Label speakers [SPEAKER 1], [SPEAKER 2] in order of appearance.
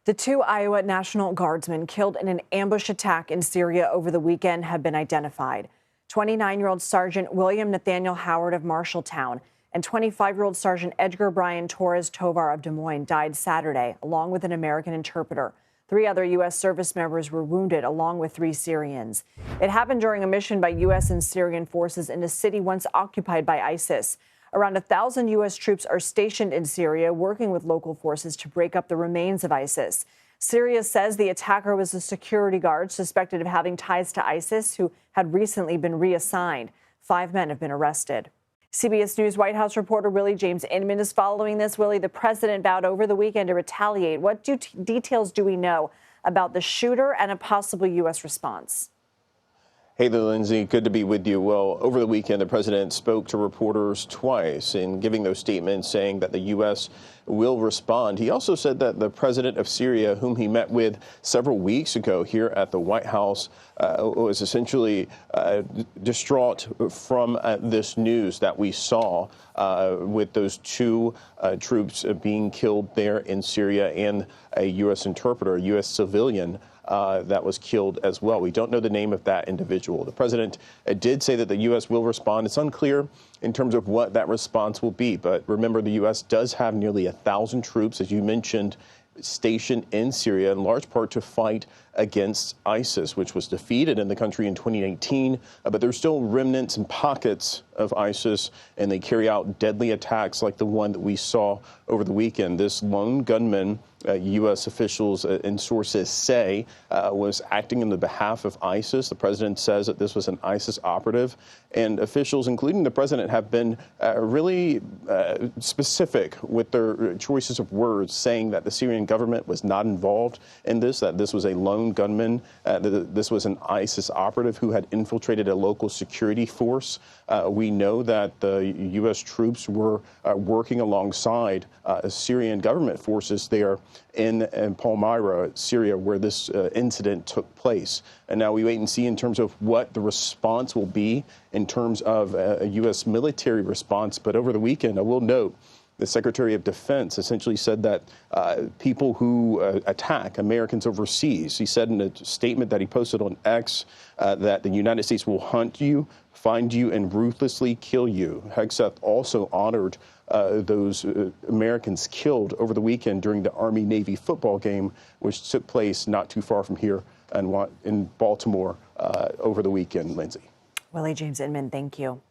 [SPEAKER 1] The two Iowa National Guardsmen killed in an ambush attack in Syria over the weekend have been identified. 29-year-old Sergeant Nathaniel Howard of Marshalltown and 25-year-old Sergeant Edgar Torres-Tovar of Des Moines died Saturday, along with an American interpreter. 3 other U.S. service members were wounded, along with 3 Syrians. It happened during a mission by U.S. and Syrian forces in a city once occupied by ISIS. Around 1,000 U.S. troops are stationed in Syria, working with local forces to break up the remains of ISIS. Syria says the attacker was a security guard suspected of having ties to ISIS, who had recently been reassigned. 5 men have been arrested. CBS News White House reporter Willie James Inman is following this. Willie, the president vowed over the weekend to retaliate. What details do we know about the shooter and a possible U.S. response?
[SPEAKER 2] Hey there, Lindsay. Good to be with you. Well, over the weekend, the president spoke to reporters twice in giving those statements saying that the U.S. will respond. He also said that the president of Syria, whom he met with several weeks ago here at the White House, was essentially distraught from this news that we saw with those 2 troops being killed there in Syria and a U.S. interpreter, a U.S. civilian, that was killed as well. We don't know the name of that individual. The president did say that the U.S. will respond. It's unclear in terms of what that response will be. But remember, the U.S. does have nearly 1,000 troops, as you mentioned, stationed in Syria, in large part to fight against ISIS, which was defeated in the country in 2018. But there's still remnants and pockets of ISIS, and they carry out deadly attacks like the one that we saw over the weekend. This lone gunman, U.S. officials and sources say, was acting on the behalf of ISIS. The president says that this was an ISIS operative, and officials, including the president, have been really specific with their choices of words, saying that the Syrian government was not involved in this, that this was a lone gunman, this was an ISIS operative who had infiltrated a local security force. We know that the U.S. troops were working alongside Syrian government forces there in Palmyra, Syria, where this incident took place. And now we wait and see in terms of what the response will be in terms of a U.S. military response. But over the weekend, I will note, the Secretary of Defense essentially said that people who attack Americans overseas, he said in a statement that he posted on X that the United States will hunt you, find you, and ruthlessly kill you. Hegseth also honored those Americans killed over the weekend during the Army-Navy football game, which took place not too far from here in Baltimore over the weekend, Lindsay.
[SPEAKER 1] Willie James Inman, thank you.